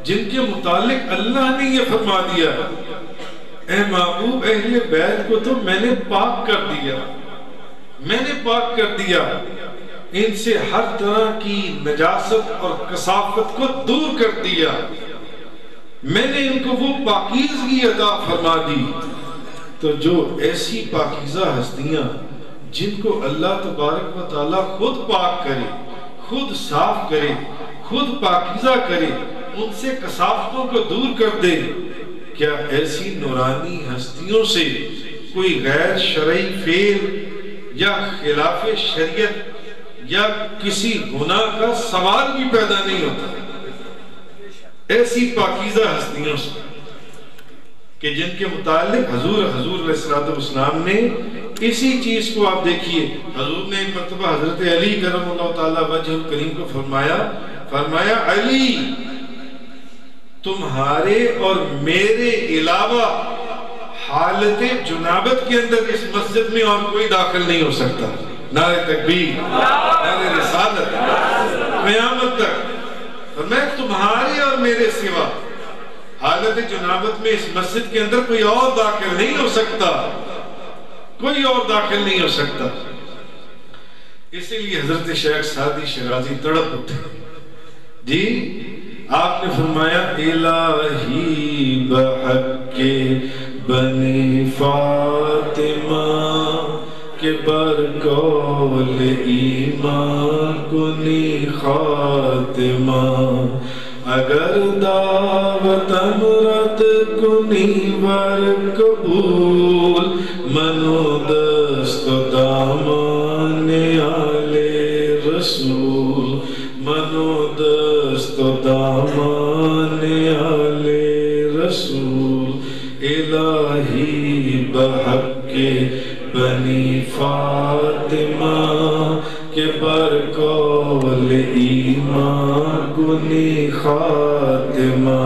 جن کے متعلق اللہ نے یہ فرما دیا اے محبوب اہل بیت کو تو میں نے پاک کر دیا، میں نے پاک کر دیا، ان سے ہر طرح کی نجاست اور کثافت کو دور کر دیا، میں نے ان کو وہ پاکیزگی عطا فرما دی۔ تو جو ایسی پاکیزہ ہستیاں جن کو اللہ تبارک و تعالیٰ خود پاک کرے، خود صاف کرے، خود پاکیزہ کرے، ان سے کثافتوں کو دور کر دے، کیا ایسی نورانی ہستیوں سے کوئی غیر شرعی فعل یا خلاف شریعت یا کسی گناہ کا سوال بھی پیدا نہیں ہوتا؟ ایسی پاکیزہ ہستیوں سے کہ جن کے متعلق حضور علیہ السلام نے اسی چیز کو آپ دیکھیے، حضور نے ایک مرتبہ حضرت علی کرم اللہ تعالیٰ وجہ الکریم کو فرمایا علی تمہارے اور میرے علاوہ حالت جنابت کے اندر اس مسجد میں اور کوئی داخل نہیں ہو سکتا۔ نعرہ تکبیر، نعرہ رسالت، قیامت تک۔ اور میں تمہارے اور میرے سوا حالت جنابت میں اس مسجد کے اندر کوئی اور داخل نہیں ہو سکتا، کوئی اور داخل نہیں ہو سکتا۔ اسی لیے حضرت شیخ سعدی شیرازی تڑپ اٹھے، جی آپ نے فرمایا الہی بحق بنی فاطمہ کے برقول ایمان کنی خاتمہ، اگر دعوت امرت کنی ور قبول، منو دست دامان آل رسول، منو دست دامان آل رسول، الہی بحق بنی فاطمہ کے برقول ایمان کنی خاتمہ،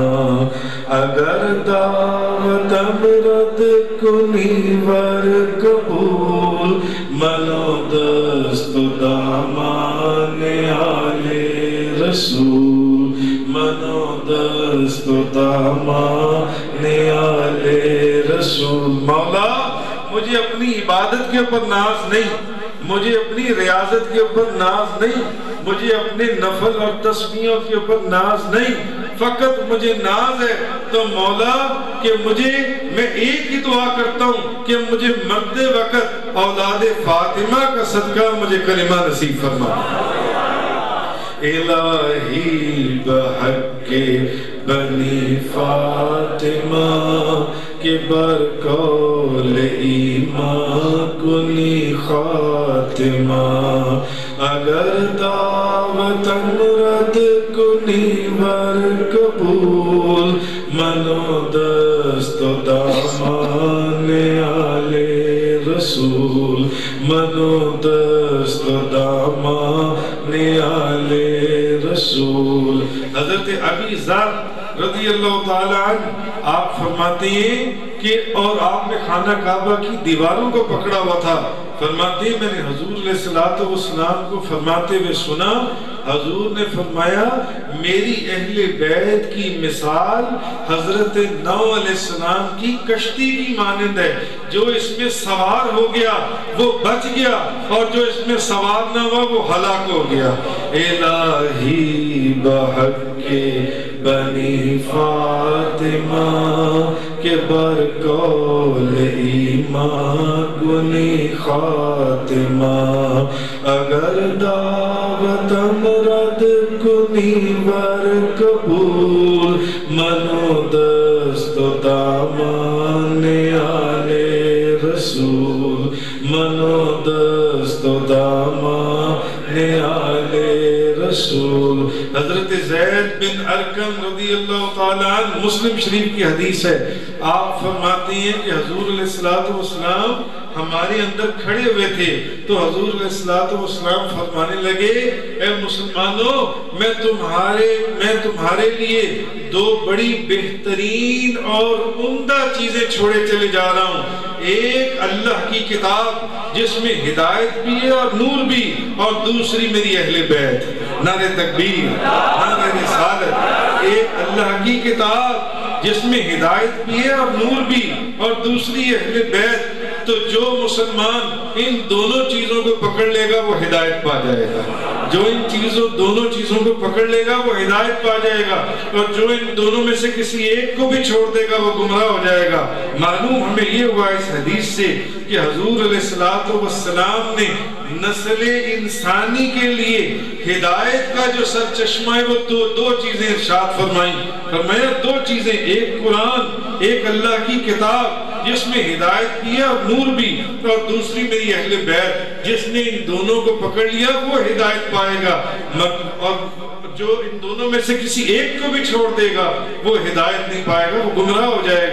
اگر دعوت امرت کنی ور قبول، منو دست دامان آل رسول، منو دست دامان آل رسول۔ مولا مجھے اپنی عبادت کے اوپر ناز نہیں، مجھے اپنی ریاضت کے اوپر ناز نہیں، مجھے اپنے نفل اور تسبیحوں کے اوپر ناز نہیں، فقط مجھے ناز ہے تو مولا کہ میں ایک ہی دعا کرتا ہوں کہ مجھے مرتے وقت اولاد فاطمہ کا صدقہ مجھے کلمہ نصیب فرما۔ الہی بحق بنی فاطمہ کے برقول ایمان کنی خاتمہ، اگر دعوت امرت کنی ور قبول، منو دست دامان آل رسول، منو دست دامان آل رسول۔ حضرت ابی ذر رضی اللہ تعالیٰ عنہ آپ فرماتے ہیں کہ اور آپ نے خانہ کعبہ کی دیواروں کو پکڑا ہوا تھا، فرماتے ہیں میں نے حضور علیہ السلام کو فرماتے ہوئے سنا، حضور نے فرمایا میری اہل بیت کی مثال حضرت نوح علیہ السلام کی کشتی کی مانند ہے، جو اس میں سوار ہو گیا وہ بچ گیا اور جو اس میں سوار نہ ہوا وہ ہلاک ہو گیا۔ الہی بحق بنی فاطمہ کے برقول ایمان کنی خاتمہ، اگر دعوت امرت کنی ور قبول، منو دست دامان آل رسول، منو دست دامان آل رسول۔ حضرت زید بن ارکم رضی اللہ تعالیٰ عنہ، مسلم شریف کی حدیث ہے، آپ فرماتے ہیں کہ حضور علیہ السلام ہمارے اندر کھڑے ہوئے تھے تو حضور علیہ السلام فرمانے لگے اے مسلمانوں میں تمہارے لیے دو بڑی بہترین اور عمدہ چیزیں چھوڑے چلے جا رہا ہوں، ایک اللہ کی کتاب جس میں ہدایت بھی ہے اور نور بھی، اور دوسری میری اہل بیت۔ نعرہ تکبیر، نعرہ رسالت، ایک اللہ کی کتاب جس میں ہدایت بھی ہے اور نور بھی، اور دوسری اہل بیت، تو جو مسلمان ان دونوں چیزوں کو پکڑ لے گا وہ ہدایت پا جائے گا، جو ان دونوں چیزوں کو پکڑ لے گا وہ ہدایت پا جائے گا، اور جو ان دونوں میں سے کسی ایک کو بھی چھوڑ دے گا وہ گمراہ ہو جائے گا۔ معلوم ہمیں یہ ہوا اس حدیث سے کہ حضور علیہ السلام نے نسل انسانی کے لیے ہدایت کا جو سرچشمہ ہے وہ دو چیزیں ارشاد فرمایا دو چیزیں، ایک قرآن، ایک اللہ کی کتاب جس میں ہدایت بھی ہے اور نور بھی، اور دوسری میری اہل بیت، جس نے ان دونوں کو پکڑ لیا وہ ہدایت پائے گا، اور جو ان دونوں میں سے کسی ایک کو بھی چھوڑ دے گا وہ ہدایت نہیں پائے گا، وہ گمراہ ہو جائے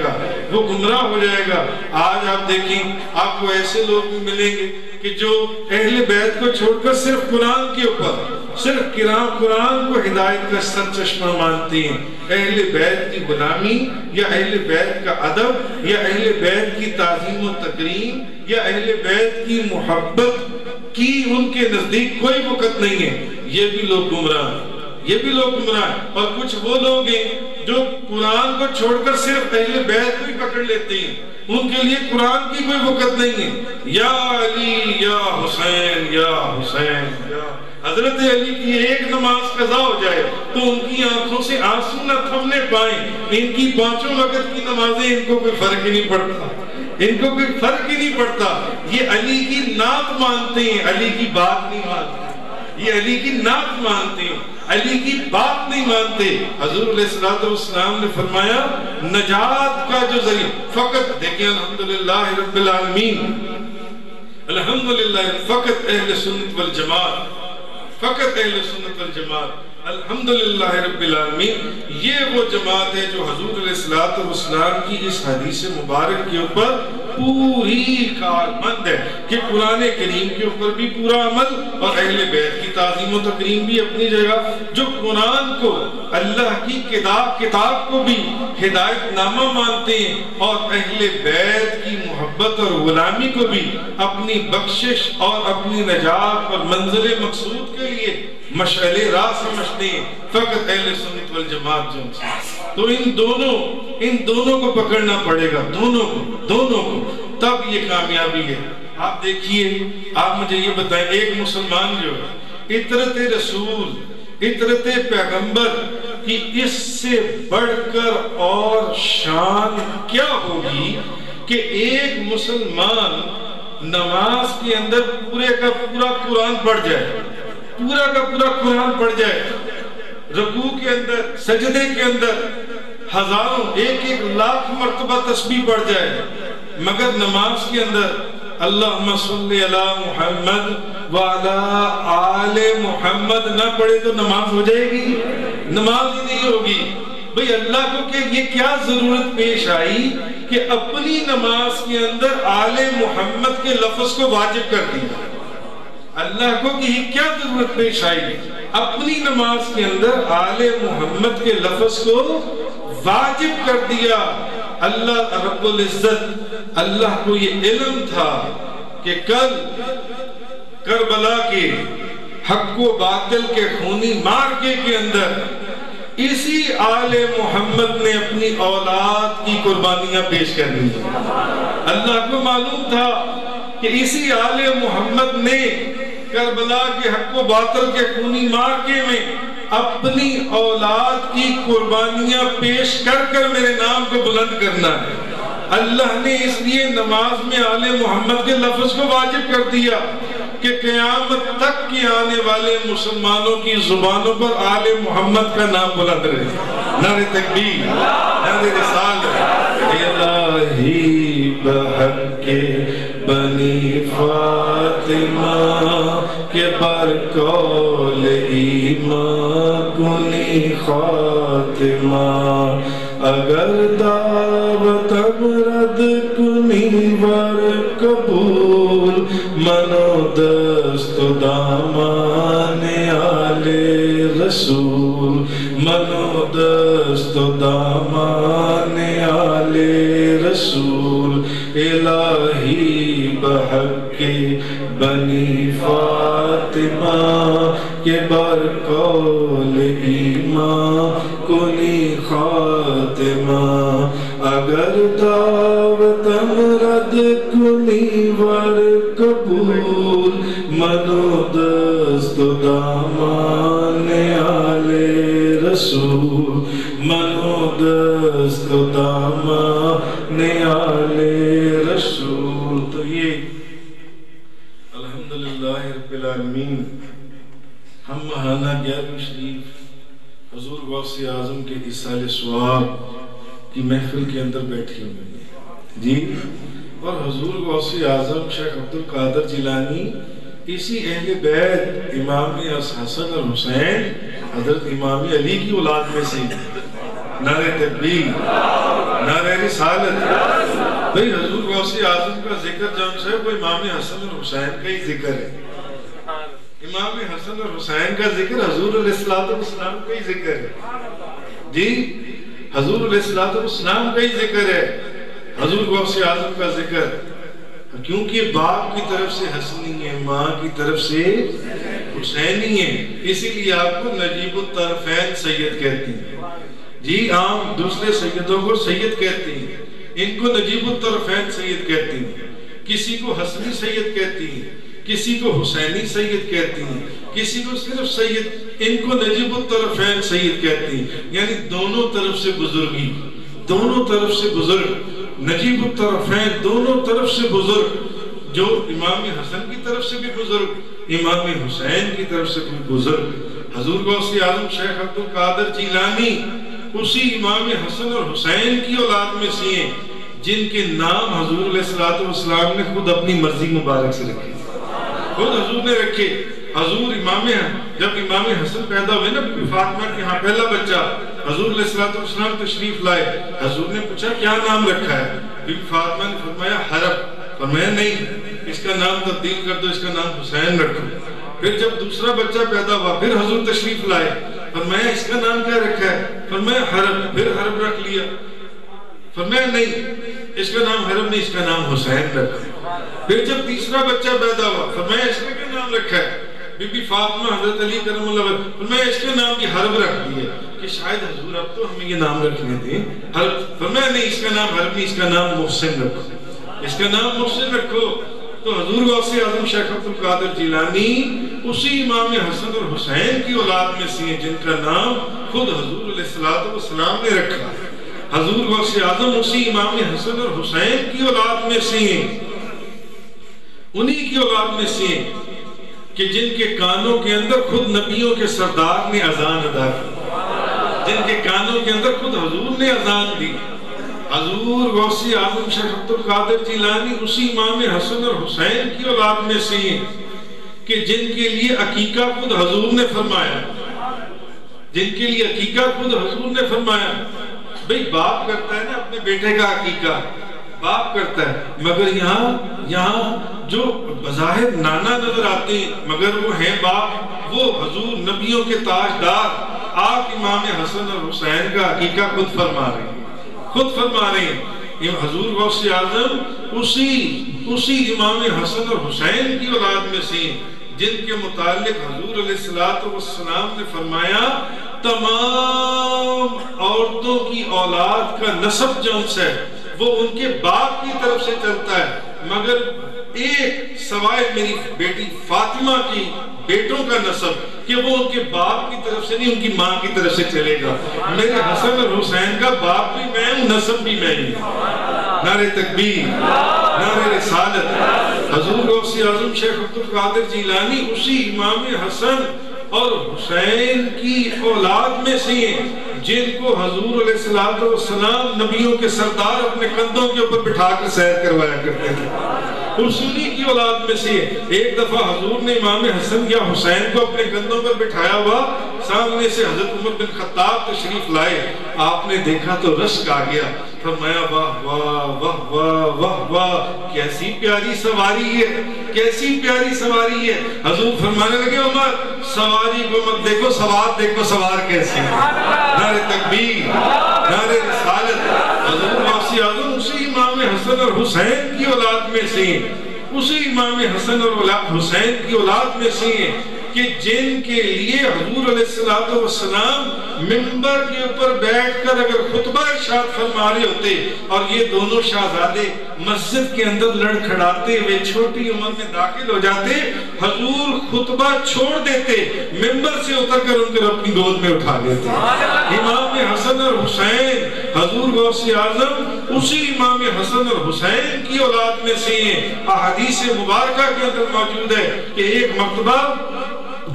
گا۔ آج آپ دیکھیں، آپ کو ایسے لوگ بھی ملیں گے کہ جو اہل بیت کو چھوڑ کر صرف قرآن کے اوپر، صرف قرآن کو ہدایت کا سر چشمہ مانتے ہیں۔ اہل بیت کی غلامی یا اہل بیت کا ادب یا اہل بیت کی تعظیم و تکریم یا اہل بیت کی محبت کی ان کے نزدیک کوئی وقت نہیں ہے۔ یہ بھی لوگ گمراہ ہیں۔ اور کچھ وہ لوگ ہیں جو قرآن کو چھوڑ کر صرف اہل بیت کو ہی پکڑ لیتے ہیں، ان کے لیے قرآن کی کوئی وقت نہیں ہے۔ یا علی یا حسین یا حسین، حضرت علی کی ایک نماز قضا ہو جائے تو ان کی آنکھوں سے آنسو نہ تھمنے پائیں، ان کی 5 وقت کی نمازیں ان کو کوئی فرق ہی نہیں پڑتا، یہ علی کی نعت مانتے ہیں، علی کی بات نہیں مانتے، یہ علی کی نعت مانتے ہیں، علی کی بات نہیں مانتے۔ حضور علیہ السلام نے فرمایا نجات کا جو ذریعہ فقط، دیکھیں الحمدللہ رب العالمین، الحمدللہ فقط اہل سنت والجماعت، الحمدللہ رب العالمین، یہ وہ جماعت ہے جو حضور علیہ السلام کی اس حدیث مبارک کے اوپر پوری کارمند ہے کہ قرآن کریم کے اوپر بھی پورا عمل اور اہل بیت کی تعظیم و تکریم بھی اپنی جگہ، جو قرآن کو اللہ کی کتاب کو بھی ہدایت نامہ مانتے ہیں اور اہل بیت کی محبت اور غلامی کو بھی اپنی بخشش اور اپنی نجات اور منزل مقصود کے لیے مشعل راہ سمجھتے ہیں، فقط اہل سنت والجماعت جو تو ان دونوں کو پکڑنا پڑے گا، دونوں کو، تب یہ کامیابی ہے۔ آپ دیکھیے، آپ مجھے یہ بتائیں، ایک مسلمان جو ہے اطرت رسول، اطرت پیغمبر کی اس سے بڑھ کر اور شان کیا ہوگی کہ ایک مسلمان نماز کے اندر پورے کا پورا قرآن پڑھ جائے، رکوع کے اندر، سجدے کے اندر ہزاروں، 1,00,000 مرتبہ تسبیح پڑھ جائے، مگر نماز کے اندر اللہم صلی علی محمد وعلی آل محمد نہ پڑھے تو نماز ہو جائے گی؟ نماز ہی نہیں ہوگی۔ بھئی اللہ کو کہ یہ کیا ضرورت پیش آئی کہ اپنی نماز کے اندر آل محمد کے لفظ کو واجب کر دیا؟ اللہ کو کہ یہ کیا ضرورت پیش آئی اپنی نماز کے اندر آل محمد کے لفظ کو واجب کر دیا؟ اللہ رب العزت، اللہ کو یہ علم تھا کہ کل کربلا کے حق و باطل کے خونی مارکے کے اندر اسی آل محمد نے اپنی اولاد کی قربانیاں پیش کرنی ہیں۔ اللہ کو معلوم تھا کہ اسی آل محمد نے کربلا کے حق و باطل کے خونی مارکے میں اپنی اولاد کی قربانیاں پیش کر کر میرے نام کو بلند کرنا ہے۔ اللہ نے اس لیے نماز میں آل محمد کے لفظ کو واجب کر دیا کہ قیامت تک کے آنے والے مسلمانوں کی زبانوں پر آل محمد کا نام بلند رہے۔ نعرہ تکبیر، نعرہ رسالت، الہی بحق بنی فاطمہ کے برقول ایمان کنی خاتمہ، اگر دعوت رد کنی ور قبول، منو دست دامان آل رسول، منو دست دامان آل رسول، الہی بحق بنی فاطمہ کے برقول ایمان کو کنی خاتمہ اگر دعوتم رد کنی ور قبول منو دست دامان آل رسول منو دست دامان آل رسول. تو یہ الحمدللہ رب العالمین ہم ماہانہ 11ویں شریف حضور غوث اعظم کے ایصال ثواب کی محفل کے اندر بیٹھی ہوئی ہیں جی. اور حضور غوث اعظم شیخ عبدالقادر جیلانی اسی اہل بیت امام حسن اور حسین حضرت امام علی کی اولاد میں سے. نعرہ تکبیر، نعرہ رسالت. بھئی حضور غوث اعظم کا ذکر جان سے وہ امام حسن اور حسین کا ہی ذکر ہے. امام حسن اور حسین کا ذکر حضور علیہ السلام کا ہی ذکر ہے جی. حضور علیہ السلام کا ہی ذکر ہے، حضور غوث اعظم کا ذکر. کیونکہ باپ کی طرف سے حسنی ہے، ماں کی طرف سے حسینی ہے، اسی لیے آپ کو نجیب الطرفین سید کہتے ہیں جی. عام دوسرے سیدوں کو سید کہتے ہیں، ان کو نجیب الطرفین سید کہتے ہیں. کسی کو حسنی سید کہتے ہیں، کسی کو حسینی سید کہتے ہیں، کسی کو صرف سید. ان کو نجیب الطرفین سید کہتے ہیں، یعنی دونوں طرف سے بزرگی، دونوں طرف سے بزرگ. نجیب الطرفین دونوں طرف سے بزرگ، جو امام حسن کی طرف سے بھی بزرگ، امام حسین کی طرف سے بھی بزرگ. حضور غوث اعظم شیخ عبدالقادر جیلانی اسی امام حسن اور حسین کی اولاد میں سے ہیں جن کے نام حضور علیہ السلام نے خود اپنی مرضی مبارک سے رکھے، خود حضور نے رکھے. حضور جب امام حسن پیدا ہوئے نا فاطمہ کے ہاں پہلا بچہ، حضور علیہ السلام تشریف لائے. حضور نے پوچھا کیا نام رکھا ہے؟ بی فاطمہ نے فرمایا حرب. فرمایا نہیں، اس کا نام تبدیل کر دو، اس کا نام حسین رکھو. پھر جب دوسرا بچہ پیدا ہوا پھر حضور تشریف لائے. فرمایا اس کا نام کیا رکھا ہے؟ فرمایا حرب. پھر حرب رکھ لیا. فرمایا نہیں، اس کا نام حرب نہیں، اس کا نام حسین رکھو. پھر جب تیسرا بچہ پیدا ہوا فرمایا اس کا کیا نام رکھا ہے؟ بی بی فاطمہ حضرت علی کرم اللہ وجہ فرمایا اس کے نام کی حرب رکھ دی ہے کہ شاید حضور اب تو ہمیں یہ نام رکھنے دیں. فرمایا نہیں، اس کا نام حرب نہیں، اس کا نام محسن رکھو، اس کا نام محسن رکھو. تو حضور غوث اعظم شیخ عبدالقادر جیلانی اسی امام حسن اور حسین کی اولاد میں سے ہیں جن کا نام خود حضور علیہ السلام نے رکھا. حضور غوث اعظم اسی امام حسن اور حسین کی اولاد میں سے ہیں، انہی کی اولاد میں سے ہیں کہ جن کے کانوں کے اندر خود نبیوں کے سردار نے اذان ادا کی، جن کے کانوں کے اندر خود حضور نے اذان دی. حضور غوث اعظم شیخ عبدالقادر جیلانی اسی امام حسن اور حسین کی اولاد میں سے ہیں کہ جن کے لیے عقیقہ خود حضور نے فرمایا، جن کے لیے عقیقہ خود حضور نے فرمایا. بھئی باپ کرتا ہے نا اپنے بیٹے کا عقیقہ، باپ کرتا ہے، مگر یہاں جو بظاہر نانا نظر آتے ہیں مگر وہ ہیں باپ. وہ حضور نبیوں کے تاجدار آپ امام حسن اور حسین کا عقیقہ خود فرما رہے ہیں، خود فرما رہے ہیں. یہ حضور غوث اعظم اسی امام حسن اور حسین کی اولاد میں سے ہیں جن کے متعلق حضور علیہ السلام نے فرمایا تمام عورتوں کی اولاد کا نسب جو ان سے وہ ان کے باپ کی طرف سے چلتا ہے، مگر ایک سوائے میری بیٹی فاطمہ کی بیٹوں کا نسب کہ وہ ان کے باپ کی طرف سے نہیں ان کی ماں کی طرف سے چلے گا. میرے حسن اور حسین کا باپ بھی میں ہوں، نسب بھی میں ہوں. نعرہ تکبیر، نعرہ رسالت. حضور غوث اعظم شیخ عبدالقادر جیلانی اسی امام حسن اور حسین کی اولاد میں سے ہیں جن کو حضور علیہ السلام نبیوں کے سردار اپنے کندھوں کے اوپر بٹھا کر سیر کروایا کرتے تھے. انہی کی اولاد میں سے ایک دفعہ حضور نے امام حسن یا حسین کو اپنے کندھوں پر بٹھایا ہوا، سامنے سے حضرت عمر بن خطاب تشریف لائے. آپ نے دیکھا تو رشک آ گیا. فرمایا واہ واہ واہ واہ واہ واہ، کیسی پیاری سواری ہے، کیسی پیاری سواری ہے. حضور فرمانے لگے عمر سواری کو مت دیکھو، سوار دیکھو سوار کیسی ہے. نعرہ تکبیر، نعرہ رسالت. حضور غوث اعظم اسی امام حسن اور حسین کی اولاد میں سے، اسی امام حسن اور حسین کی اولاد میں سے کہ جن کے لیے حضور علیہ السلام منبر کے اوپر بیٹھ کر اگر خطبہ ارشاد فرما رہے ہوتے اور یہ دونوں شہزادے مسجد کے اندر لڑکھڑاتے ہوئے چھوٹی عمر میں داخل ہو جاتے، حضور خطبہ چھوڑ دیتے، منبر سے اتر کر ان کو اپنی گود میں اٹھا لیتے۔ امام حسن اور حسین حضور غوث اعظم اسی امام حسن اور حسین کی اولاد میں سے ہیں۔ احادیث مبارکہ کے اندر موجود ہے کہ ایک مرتبہ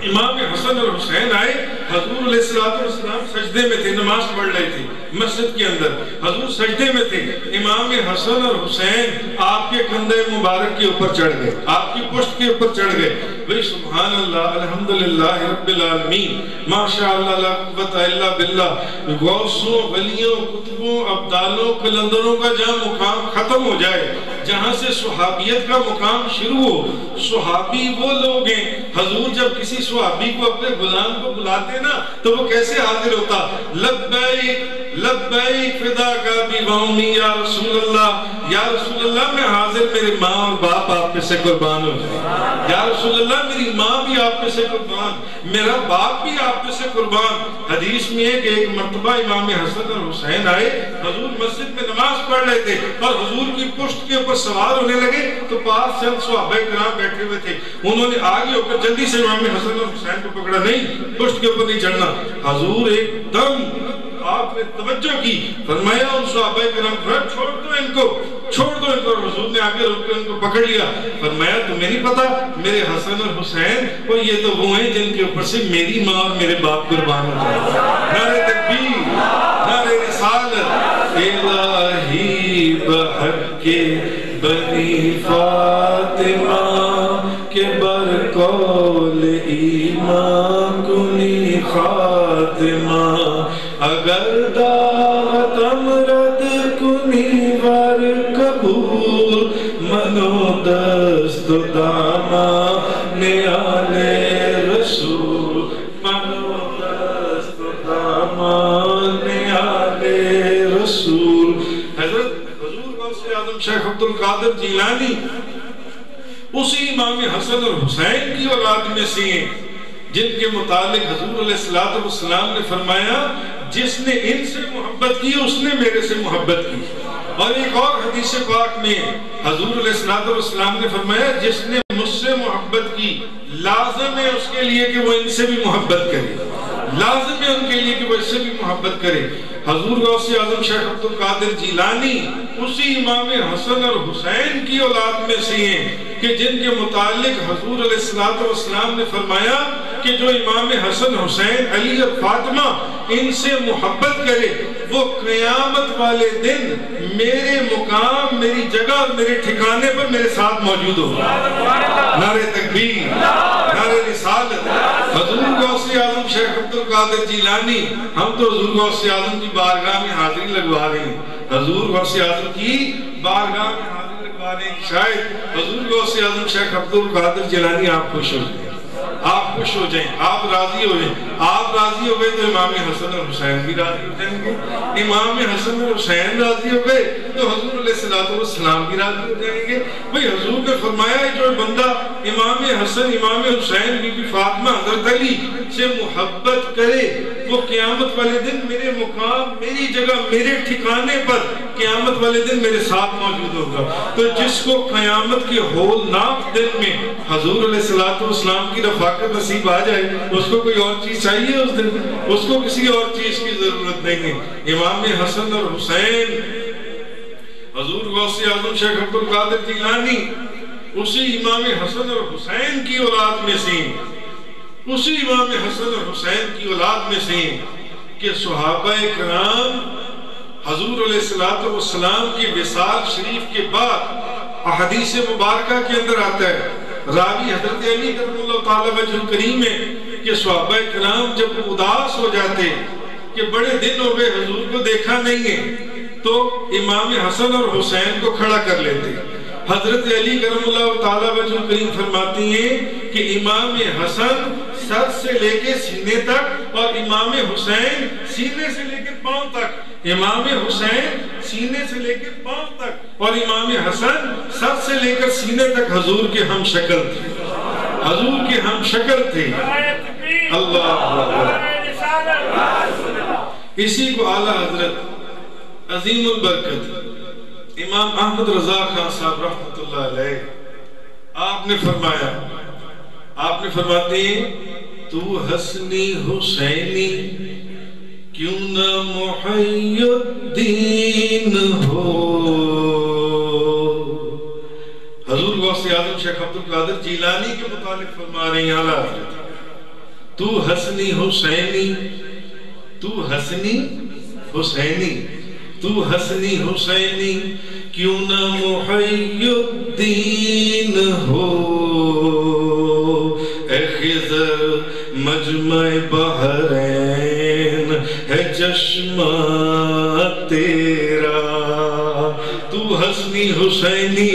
امام حسن اور حسین آئے، حضور علیہ السلام سجدے میں تھے، نماز پڑھ رہے تھے مسجد کے اندر، حضور سجدے میں تھے، امام حسن اور حسین آپ کے کندھے مبارک کے اوپر چڑھ گئے، آپ کی پشت کے اوپر چڑھ گئے۔ بھئی سبحان اللہ، الحمدللہ رب العالمین، ماشاءاللہ لا قوت الا باللہ، غوثوں، ولیوں، کتبوں، ابدالوں، قلندروں کا جہاں مقام ختم ہو جائے، جہاں سے صحابیت کا مقام شروع ہو، صحابی وہ لوگ ہیں، حضور جب کسی صحابی کو اپنے غلام کو بلاتے نا تو وہ کیسے حاضر ہوتا؟ لبیک لبیک فداک ابی و امی یا رسول اللہ، یا رسول اللہ میں حاضر، میرے ماں اور باپ آپ پہ سے قربان ہو جائے، یا رسول اللہ میری ماں بھی آپ پہ سے قربان، میرا باپ بھی آپ پہ سے قربان۔ حدیث میں ہے کہ ایک مرتبہ امام حسن اور حسین آئے، حضور مسجد میں نماز پڑھ رہے تھے اور حضور کی پشت کے اوپر سوار ہونے لگے تو پاس چند صحابہ کرام بیٹھے ہوئے تھے، انہوں نے آگے ہو کر جلدی سے امام حسن اور حسین کو پکڑا، نہیں پشت کے اوپر نہیں چڑھنا۔ حضور ایک دم آپ نے توجہ کی، فرمایا ان صحابہ کرام چھوڑ دو ان کو، چھوڑ دو ان کو، حضور نے آگے روک کر ان کو پکڑ لیا، فرمایا تمہیں نہیں پتا میرے حسن اور حسین وہ یہ تو وہ ہیں جن کے اوپر سے میری ماں اور میرے باپ قربان ہو جائے۔ نعرہ تکبیر، نعرہ رسالت، الہی بحق بنی فاطمہ کے برقول ایمان کنی خاتمہ، اگر دعوت امرد کنی ور قبول، منو دست داما نیال رسول، منو دست داما نیال رسول۔ حضرت حضور غوث اعظم شیخ عبد القادر جیلانی اسی امام حسن اور حسین کی اولاد میں سے ہیں جن کے متعلق حضور علیہ السلام نے فرمایا جس نے ان سے محبت کی اس نے میرے سے محبت کی۔ اور ایک اور حدیث پاک میں حضور علیہ السلام نے فرمایا جس نے مجھ سے محبت کی لازم ہے اس کے لیے کہ وہ ان سے بھی محبت کرے، لازم ہے ان کے لیے کہ وہ اس سے بھی محبت کرے۔ حضور غوث اعظم شیخ عبد القادر جیلانی اسی امام حسن اور حسین کی اولاد میں سے ہیں کہ جن کے متعلق حضور علیہ السلام نے فرمایا کہ جو امام حسن حسین علی اور فاطمہ ان سے محبت کرے وہ قیامت والے دن میرے مقام، میری جگہ اور میرے ٹھکانے پر میرے ساتھ موجود ہوگا۔ نعرہ تکبیر، نعرہ رسالت۔ حضور غوث اعظم شیخ عبد القادر جیلانی، ہم تو حضور غوث اعظم کی بارگاہ میں حاضری لگوا رہے ہیں، حضور غوث اعظم کی بارگاہ میں حاضری لگوا رہے ہیں، شاید حضور غوث اعظم شیخ عبد القادر جیلانی آپ خوش ہو جائیں، آپ خوش ہو جائیں، آپ راضی ہو جائیں۔ آپ راضی ہو گئے تو امام حسن اور حسین بھی راضی ہو جائیں گے، امام حسن اور حسین راضی ہو گئے تو حضور علیہ السلام بھی راضی ہو جائیں گے۔ بھئی حضور نے فرمایا جو بندہ امام حسن، امام حسین، بی بی فاطمہ، حضرت علی سے محبت کرے وہ قیامت والے دن میرے مقام، میری جگہ، میرے ٹھکانے پر قیامت والے دن میرے ساتھ موجود ہوگا۔ تو جس کو قیامت کے ہولناک دن میں حضور علیہ السلام کی رفاقت نصیب آ جائے اس کو کوئی اور چیز چاہیے اس دن، اس کو کسی اور چیز کی ضرورت نہیں ہے۔ امام حسن اور حسین، حضور غوث اعظم شیخ عبد القادر جیلانی اسی امام حسن اور حسین کی اولاد میں سے، اسی امام حسن اور حسین کی اولاد میں سے کہ صحابہ کرام حضور علیہ السلام کی وصال شریف کے بعد احادیث مبارکہ کے اندر آتا ہے، راوی حضرت علی کرم اللہ تعالی وجہ الکریم ہے کہ صحابہ کرام جب اداس ہو جاتے کہ بڑے دن ہو گئے حضور کو دیکھا نہیں ہے تو امام حسن اور حسین کو کھڑا کر لیتے۔ حضرت علی کرم اللہ تعالی وجہ الکریم فرماتی ہیں کہ امام حسن سر سے لے کے سینے تک اور امام حسین سینے سے لے کے پاؤں تک، امام حسین سینے سے لے کے پاؤں تک اور امام حسن سر سے لے کر سینے تک حضور کے ہم شکل تھے۔ حضور کے ہم شکل تھے. اللہ اسی کو اعلیٰ حضرت عظیم البرکت امام احمد رضا خان صاحب رحمت اللہ علیہ آپ نے فرماتے ہیں تو حسنی حسینی کیوں نہ محی الدین ہو. حضور غوث اعظم شیخ عبد القادر جیلانی کے متعلق فرما رہے ہیں اعلیٰ حضرت تو حسنی حسینی کیوں نہ محی الدین ہو. اے خضر مجمع بحرین ہے چشمہ تیرا. تو حسنی حسینی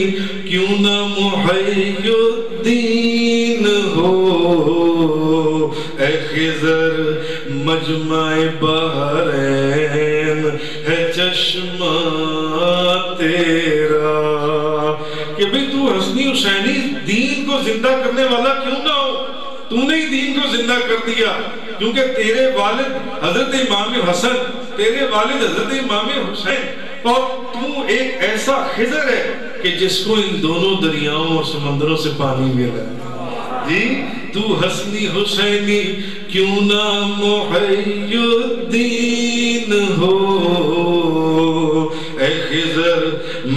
کیوں نہ محی الدین ہو. اے خضر مجمع بحرین ہے چشمہ تیرا. کہ بھئی تو حسنی حسینی دین کو زندہ کرنے والا کیوں نہ ہو. تو نے ہی دین کو زندہ کر دیا کیونکہ تیرے والد حضرت امام حسن، تیرے والد حضرت امام حسین، اور تو ایک ایسا خضر ہے کہ جس کو ان دونوں دریاؤں اور سمندروں سے پانی ملا ہے. جی تو حسنی حسینی کیوں نہ محی الدین ہو. اے خضر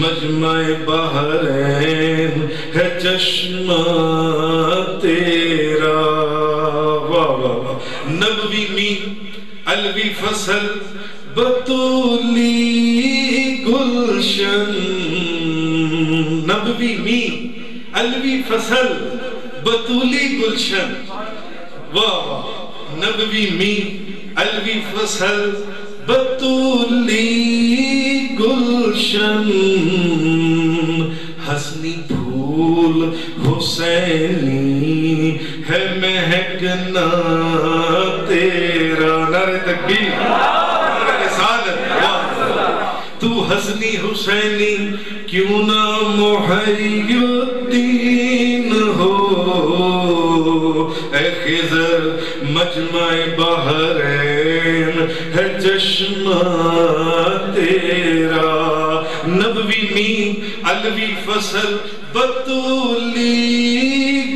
مجمع بحرین ہے چشمہ تیرا. واہ واہ واہ. نبوی می الوی فصل بطولی گلشن. نبوی می الوی فصل بطولی گلشن. واہ واہ. نبوی می الوی فصل بطولی گلشن. حسنی پھول حسینی ہے مہکنا تیرا. نعرہ تکبیر، نعرہ رسالت. تو حسنی حسینی کیوں نہ محی الدین ہو. اے خضر مجمع بحرین ہے چشمہ تیرا. نبوی می الوی فصل بطولی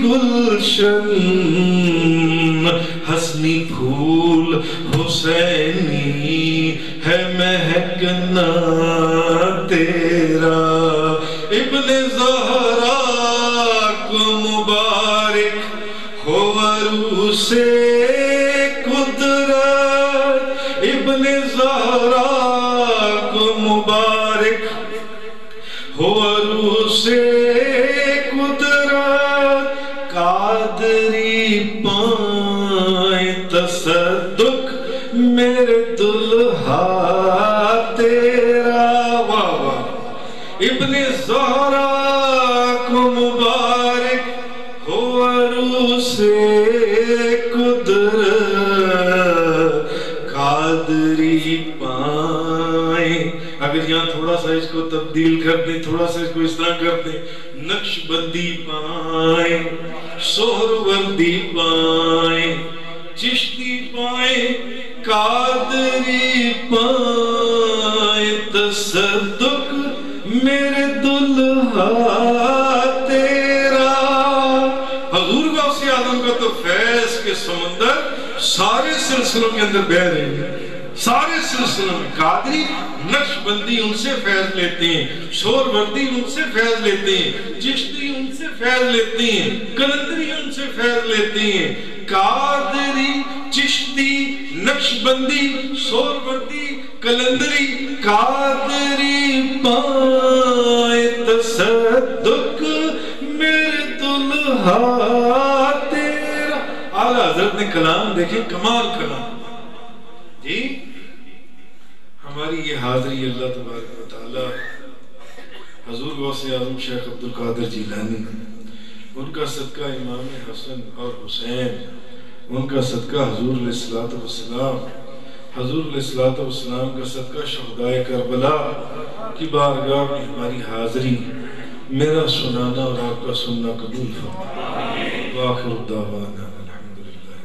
گلشن. حسنی پھول حسینی ہے مہکنا تیرا. ابن زہرا کو مبارک ہو عروس قدرت. ابن زہرا کو مبارک ہو عروس قدرت. قادری پائیں تصدق میرے دلہا تیرا. واہ واہ. ابن زہرا کو مبارک ہو عروس قدرت. قادری پائیں، اگر یہاں تھوڑا سا اس کو تبدیل کر دیں، تھوڑا سا اس کو اس طرح کر دیں، نقش بندی پائیں، سہروردی پائیں، چشتی پائیں، قادری پائیں تصدق میرے دلہا تیرا. حضور غوث اعظم کا تو فیض کے سمندر سارے سلسلوں کے اندر بہہ رہے ہیں. سارے سلسلوں میں قادری نقش بندی ان سے فیض لیتے ہیں، سہروردی ان سے فیض لیتے ہیں، چشتی ان سے فیض لیتے ہیں، قلندری ان سے فیض لیتے ہیں. قادری، چشتی، نقش بندی، سہروردی، قلندری. قادری پائیں تصدق میرے دلہا تیرا. اعلیٰ حضرت نے کلام دیکھیں، کمال کلام. جی ہماری یہ حاضری اللہ تبارک و تعالی حضور غوث اعظم شیخ عبد القادر جیلانی، ان کا صدقہ امام حسن اور حسین، ان کا صدقہ حضور علیہ الصلوۃ والسلام، حضور علیہ الصلوۃ والسلام کا صدقہ شہدائے کربلا کی بارگاہ میں ہماری حاضری، میرا سنانا اور آپ کا سننا قبول فرمائے. وآخر دعوانا الحمد لله.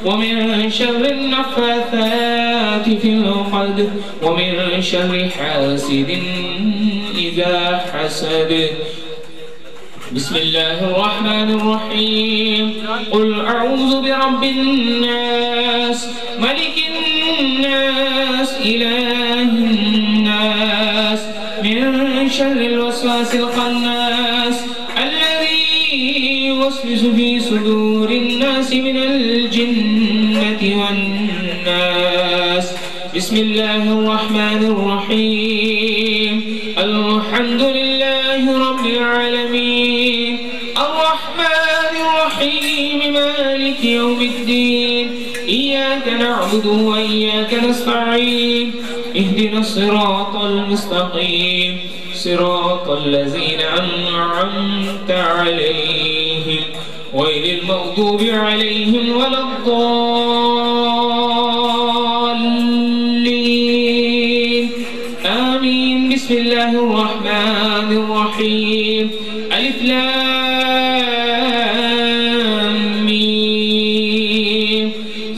ومن شر النفاثات في العقد ومن شر حاسد إذا حسد. بسم الله الرحمن الرحيم. قل أعوذ برب الناس ملك الناس إله الناس من شر الوسواس الخناس الذي يوسوس في صدور الناس من الجنة والناس. بسم الله الرحمن الرحيم. الحمد لله رب العالمين الرحمن الرحيم مالك يوم الدين إياك نعبد وإياك نستعين اهدنا الصراط المستقيم صراط الذين أنعمت عليهم غير المغضوب عليهم ولا الضالين آمين. بسم الله الرحمن الرحيم. ألف لام ميم.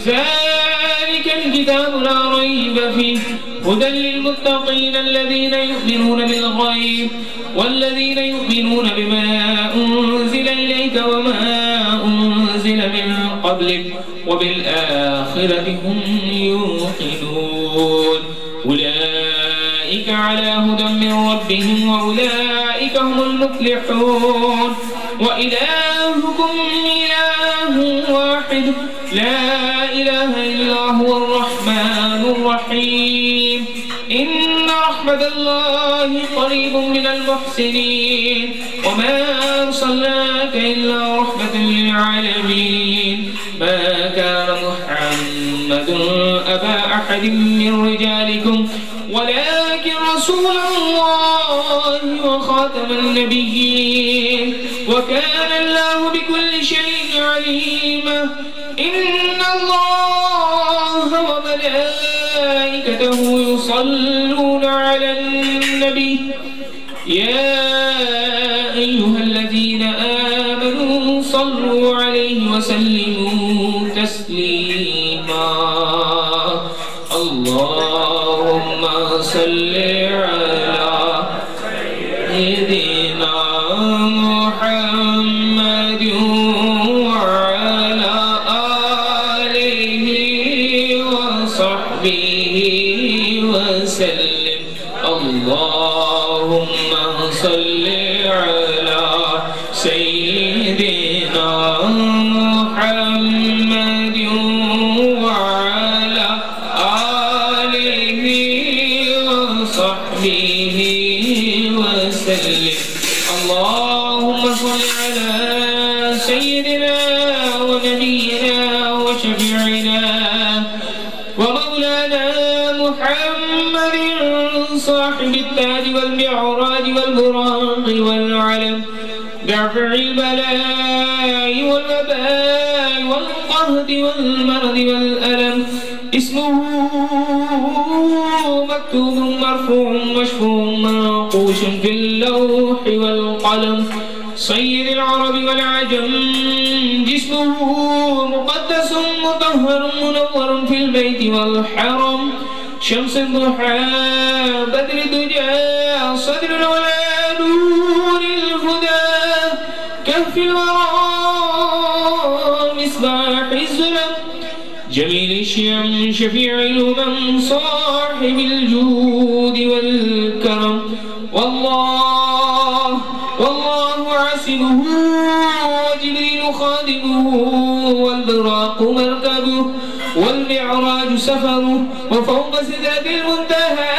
ذلك الكتاب لا ريب فيه هدى للمتقين الذين يؤمنون بالغيب والذين يؤمنون بما أنزل إليك وما أنزل من قبلك وبالآخرة هم يوقنون. أولئك على هدى من ربهم وأولئك هم المفلحون. وإلهكم إله واحد لا إله إلا هو الرحمن الرحيم. إن رحمة الله قريب من المحسنين وما أرسلناك إلا رحمة للعالمين. ما كان محمد أبا أحد من رجالكم ولكن رسول الله وخاتم النبيين وكان الله بكل شيء عليما. إن الله وملائكته يصلون على النبي يا أيها الذين آمنوا صلوا عليه وسلموا تسليما. اللهم صل على سيدنا محمد وعلى آله وصحبه وسلم. اللهم صل على سيدنا محمد وعلى آله وصحبه وسلم. اللهم صل على سيدنا ونبينا وشفيعنا ومولانا محمد صاحب التاج والمعراج والبراق والعلم دافع البلاء والوباء والقهد والمرض والألم. اسمه مكتوب مرفوع مشفوع منقوش في اللوح والقلم. سيد العرب والعجم جسمه مقدس مطهر منور في البيت والحرم. شمس الضحى بدر الدجى صدر الولا نور الهدى كهف الورى مصباح الظلم. جميل الشيم شفيع الأمم صاحب الجود والكرم. والله عاصمه وجبريل خادمه والبراق مركبه والمعراج سفره وفوق سدرة المنتهى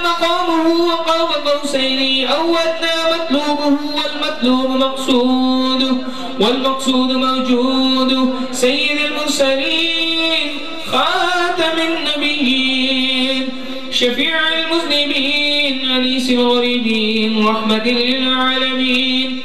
مقامه وقاب قوسين أو أدنى مطلوبه والمطلوب مقصوده والمقصود موجوده. سيد المرسلين خاتم النبيين شفيع المذنبين أنيس الغريبين رحمة للعالمين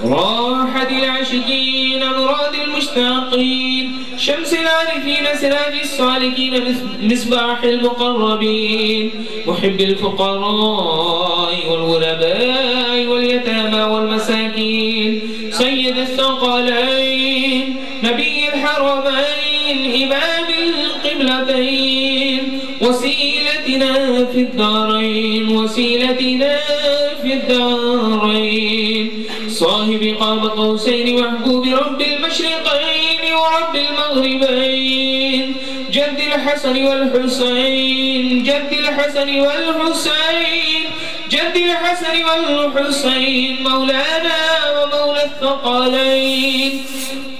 راحة العاشقين مراد المشتاقين شمس العارفين سراج السالكين مصباح المقربين محب الفقراء والغرباء واليتامى والمساكين سيد الثقلين نبي الحرمين إمام القبلتين وسيلتنا في الدارين صاحب قاب قوسين محبوب رب المشرقين ورب المغربين جد الحسن والحسين جد الحسن والحسين مولانا ومولى الثقلين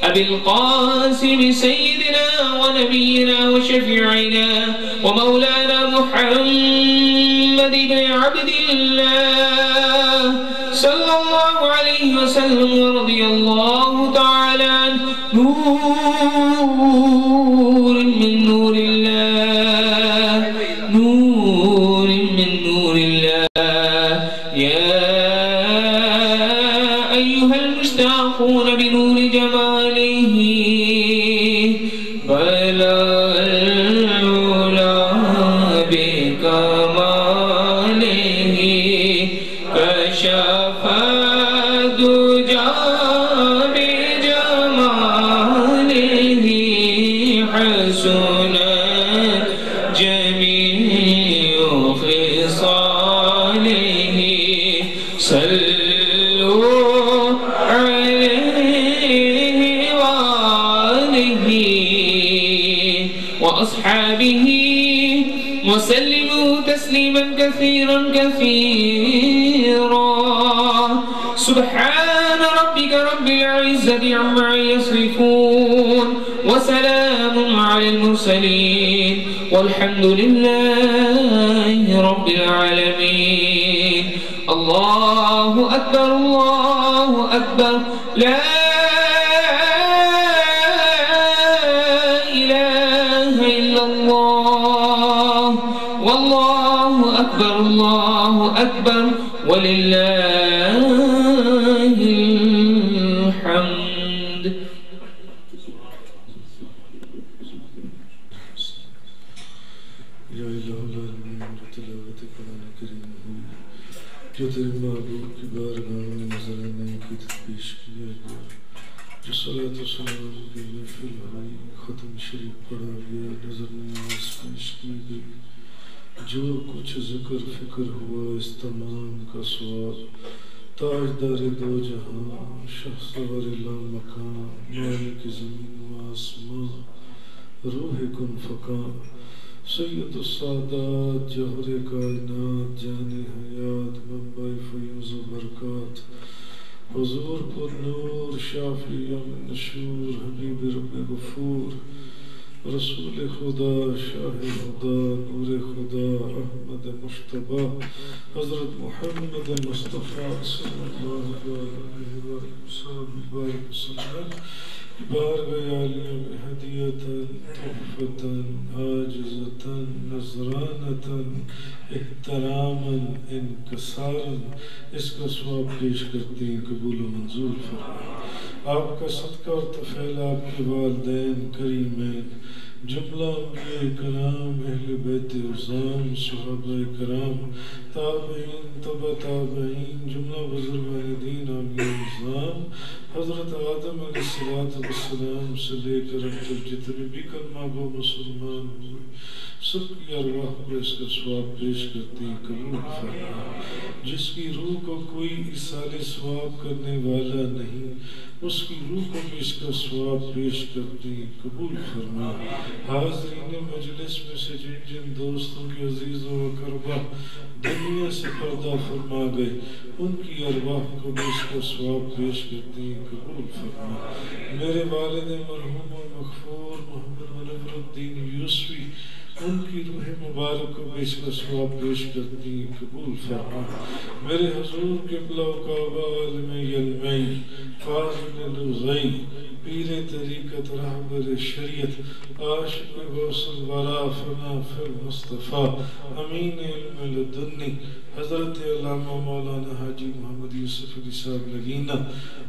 أبي القاسم سيدنا ونبينا وشفيعنا ومولانا محمد بن عبد الله صلى الله عليه وسلم ورضي الله تعالى عن نور من نور الله نور من نور الله يا أيها المشتاقون بنور جماله بلغ العلا بكماله كشف الدجى بجماله حسنت جميع خصاله صلوا عليه وآله وأصحابه وسلموا تسليما كثيرا كثيرا سبحان ربك رب العزة عما يصفون وسلام على المرسلين والحمد لله رب العالمين الله أكبر الله أكبر لا إله إلا الله والله أكبر الله أكبر ولله الحمد یا الہ العالمین جو تلاوت قرآن کریم ہوئی جو تیرے محبوب کی بارگاہ میں نظرانے کی پیش کیا گیا جو صلاۃ و سلام کی محفل ہوئی ختم شریف پڑھا گیا نظر نیاز پیش کی گئی جو کچھ ذکر فکر ہوا اس تمام کا ثواب تاجدار دو جہاں شاہ سوار لامکان مالک زمین و آسمان روح کن فکان سید السادات جوہر کائنات جان حیات منبع فیوز و برکات حضور پر نور شافی یوم نشور حبیب رب غفور رسول خدا شاہ خدا نور خدا احمد مشتبہ حضرت محمد مصطفیٰ صلی اللہ علیہ وسلم بارگاہ عالیہ میں ہدیتاً تحفتاً عاجزتاً نذرانتاً احتراماً انکساراً اس کا ثواب پیش کرتے ہیں قبول و منظور فرمائیں آپ کا صدقہ اور تفعیل آپ کے والدین کریمین جملہ انبیاء کرام اہل بیت عظام صحابہ کرام تابعین تبع تابعین جملہ بزرگان دین اولیاء عظام حضرت آدم علیہ السلام سے لے کر اب تک جتنے بھی کلمہ گو مسلمان ہوئے سب کی ارواح کو اس کا ثواب پیش کرتے ہیں قبول فرمائیں جس کی روح کو کوئی اصال ثواب کرنے والا نہیں اس کی روح کو بھی اس کا ثواب پیش کرتے ہیں قبول فرمائیں حاضرین مجلس میں سے جن جن دوستوں کی عزیزوں و قربہ دنیا سے پردہ فرما گئے ان کی ارواح کو بھی اس کا ثواب پیش کرتے ہیں قبول فرمائیں میرے والد مرحوم و مغفور محمد منور الدین یوسفی ان کی روح مبارک کو بھی اس کا ثواب پیش کرتی ہیں قبول فرمائیں میرے حضور قبلہ و کعبہ عالم یلمئی فاضل لغئی پیر طریقت رہبر شریعت عاشق غوث الورا فنا فر مصطفیٰ امین علم لدنی حضرت علامہ مولانا حاجی محمد یوسف علی صاحب لگینہ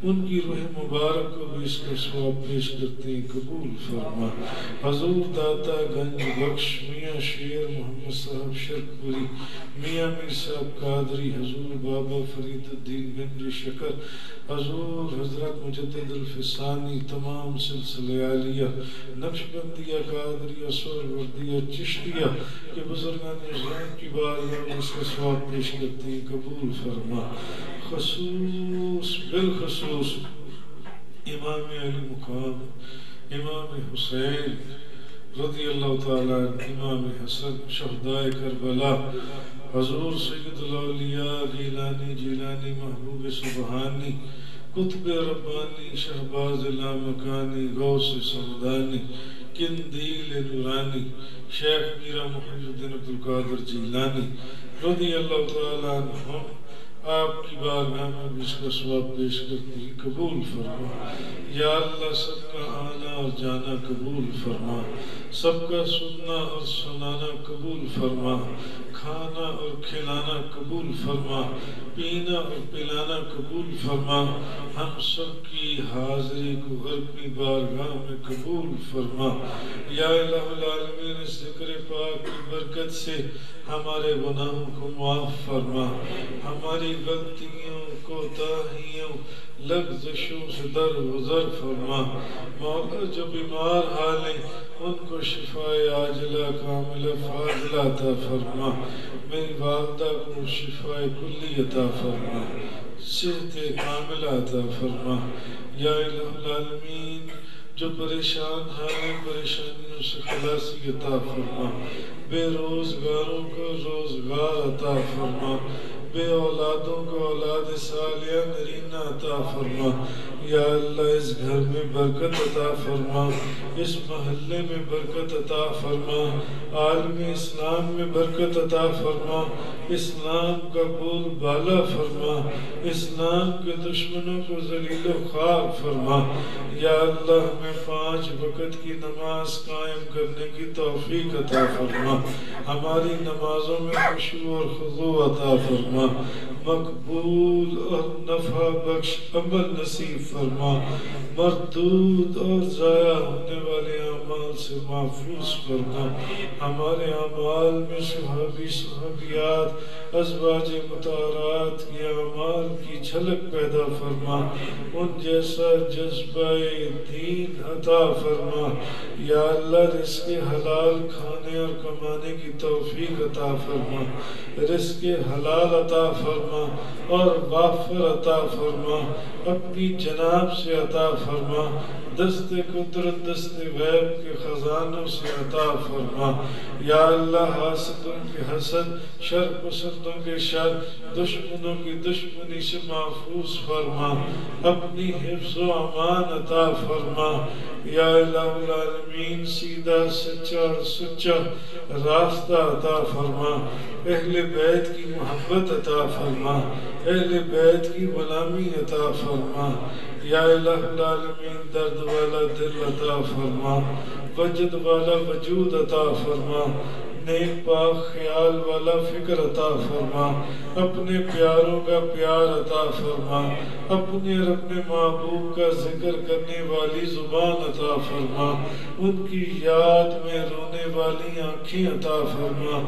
ان کی روح مبارک کو بھی اس کا ثواب پیش کرتے ہیں قبول فرما حضور داتا گنج بخش میاں شیر محمد صاحب شرکپوری میاں میر صاحب قادری حضور بابا فرید الدین گنج شکر حضور حضرت مجدد الفسانی تمام سلسلہ عالیہ نقشبندیہ قادریہ سہروردیہ چشتیہ کے بزرگان اسلام کی بارگاہ میں اس کا ثواب پیش کرتے ہیں قبول فرما خصوص بالخصوص امام علی مقام امام حسین رضی اللہ تعالیٰ امام حسن شہدائے کربلا حضور سید الاولیاء جیلانی محبوب سبحانی قطب ربانی شہباز لامکانی غوث سمدانی قندیل نورانی شیخ میرا محی الدین عبدالقادر جیلانی رضی اللہ تعالیٰ عنہم آپ کی بارگاہ میں اس کا ثواب پیش کرتے ہیں قبول فرما یا اللہ سب کا آنا اور جانا قبول فرما سب کا سننا اور سنانا قبول فرما کھانا اور کھلانا قبول فرما پینا اور پلانا قبول فرما ہم سب کی حاضری کو اپنی بارگاہ میں قبول فرما یا الہ العالمین اس ذکر پاک کی برکت سے ہمارے گناہوں کو معاف فرما ہماری غلطیوں کوتاہیوں لغزشوں سے درگزر فرما مولا جو بیمار حالیں ان کو شفائے عاجلہ کاملہ فاضلہ عطا فرما میری والدہ کو شفائے کلی عطا فرما صحت کاملہ عطا فرما یا الہ العالمین جو پریشان حالیں پریشانیوں سے خلاصی عطا فرما بے روزگاروں کو روزگار عطا فرما بے اولادوں کو اولاد صالحہ نرینہ عطا فرما یا اللہ اس گھر میں برکت عطا فرما اس محلے میں برکت عطا فرما عالم اسلام میں برکت عطا فرما اسلام کا بول بالا فرما اسلام کے دشمنوں کو ذلیل و خوار فرما یا اللہ ہمیں 5 وقت کی نماز قائم کرنے کی توفیق عطا فرما ہماری نمازوں میں خشوع اور خضوع عطا فرما مقبول اور نفع بخش عمل نصیب فرما مردود اور ضائع ہونے والے اعمال سے محفوظ فرما ہمارے اعمال میں صحابی صحابیات ازواج مطہرات کے اعمال کی جھلک پیدا فرما ان جیسا جذبہ دین عطا فرما یا اللہ رزق حلال کھانے اور کمانے کی توفیق عطا فرما رزق حلال عطا فرما اور وافر عطا فرما اپنی جناب سے عطا فرما دست قدرت دست غیب کے خزانوں سے عطا فرما یا اللہ حاسدوں کے حسد شر پسندوں کے شر دشمنوں کی دشمنی سے محفوظ فرما اپنی حفظ و امان عطا فرما یا الہ العالمین سیدھا سچا اور سچا راستہ عطا فرما اہل بیت کی محبت عطا فرما اہل بیت کی غلامی عطا فرما یا الہ العالمین درد والا دل عطا فرما وجد والا وجود عطا فرما نیک پاک خیال والا فکر عطا فرما اپنے پیاروں کا پیار عطا فرما اپنے اور اپنے محبوب کا ذکر کرنے والی زبان عطا فرما ان کی یاد میں رونے والی آنکھیں عطا فرما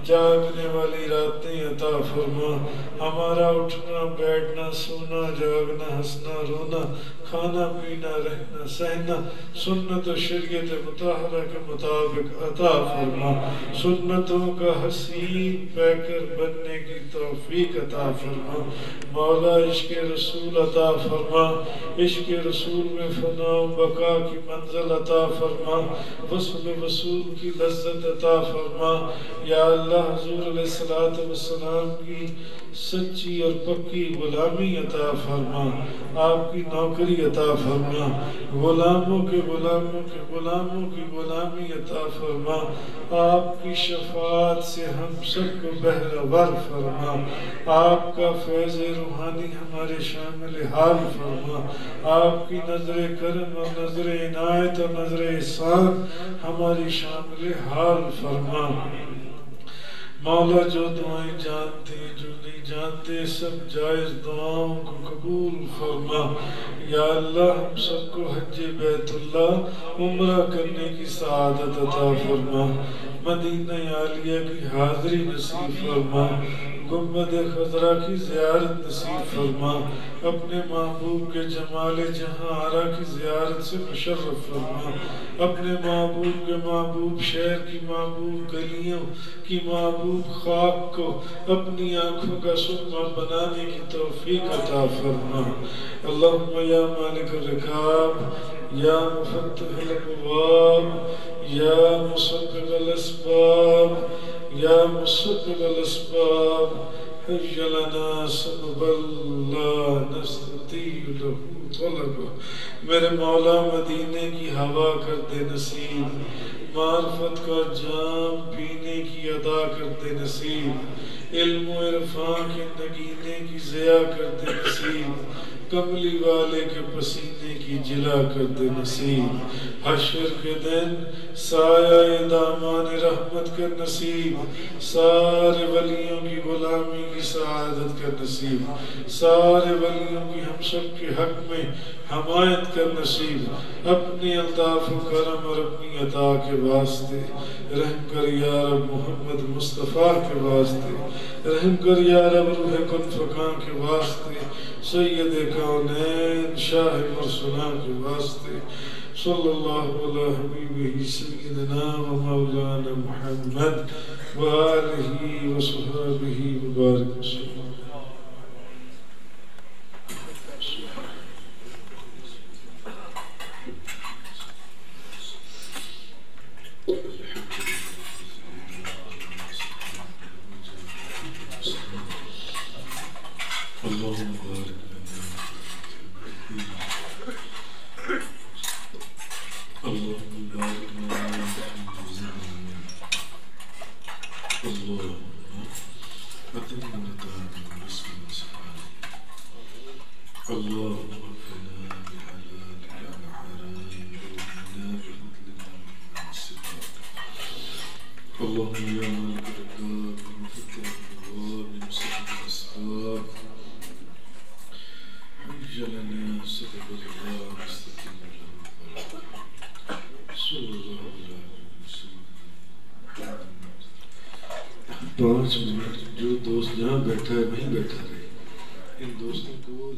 جاگنے والی راتیں عطا فرما ہمارا اٹھنا بیٹھنا سونا جاگنا ہنسنا رونا کھانا پینا رہنا سہنا سنت و شریعت مطہرہ کے مطابق عطا فرما سنتوں کا حسین پیکر بننے کی توفیق عطا فرما مولا عشق رسول عطا فرما عشق رسول میں فنا و بقا کی منزل عطا فرما وصل وصول کی لذت عطا فرما یا اللہ حضور علیہ السلام کی سچی اور پکی غلامی عطا فرما آپ کی نوکری عطا فرما غلاموں کے غلاموں کے غلاموں کی غلامی عطا فرما آپ کی شفاعت سے ہم سب کو بہرور فرما آپ کا فیض روحانی ہمارے شامل حال فرما آپ کی نظر کرم اور نظر عنایت اور نظر احسان ہماری شامل حال فرما مولا جو دعائیں جانتے جو نہیں جانتے سب جائز دعاؤں کو قبول فرما یا اللہ ہم سب کو حج بیت اللہ عمرہ کرنے کی سعادت عطا فرما مدینہ عالیہ کی حاضری نصیب فرما گنبد خضرا کی زیارت نصیب فرما اپنے محبوب کے جمال جہاں آرا کی زیارت سے مشرف فرما اپنے محبوب کے محبوب شہر کی محبوب گلیوں کی محبوب خاک کو اپنی آنکھوں کا سرما بنانے کی توفیق عطا فرما اللہم یا مالک الرکاب یا مفتح الابواب يا مسبب الأسباب يا مسبب الأسباب هج لنا سببا لا نستطيع له طلبا میرے مولا مدینے کی ہوا کر دے نصیب معرفت کا جام پینے کی ادا کر دے نصیب علم و عرفان کے نگینے کی ضیاء کر دے نصیب کملی والے کے پسینے کی جلا کر دے نصیب حشر کے دن سایہ دامان رحمت کا نصیب سارے ولیوں کی غلامی کی سعادت کا نصیب سارے ولیوں کی ہم سب کے حق میں حمایت کا نصیب اپنی الطاف و کرم اور اپنی عطا کے واسطے رحم کر یا رب محمد مصطفیٰ کے واسطے رحم کر یا رب روح کن فقاں کے واسطے سید کونین شاہ مرسلہ کے واسطے صلی اللہ علیہ حبیبہ سیدنا و مولانا محمد وآلہ و صحابہ مبارک وسلم اللهم بارك اللهم بارك لنا اللهم أتمنا طعام رزق سبحانه اللهم اغفرنا بحلالك عن حرامك وقنا بفضلك من سواك اللهم يا مالك الرزاق ومفتح الابواب بمسبب الاسباب حج لنا سبب الرضا واستقم له صلی اللہ علیہ وسلم 5 منٹ جو دوست جہاں بیٹھا ہے وہیں بیٹھا رہے ان دوستوں کو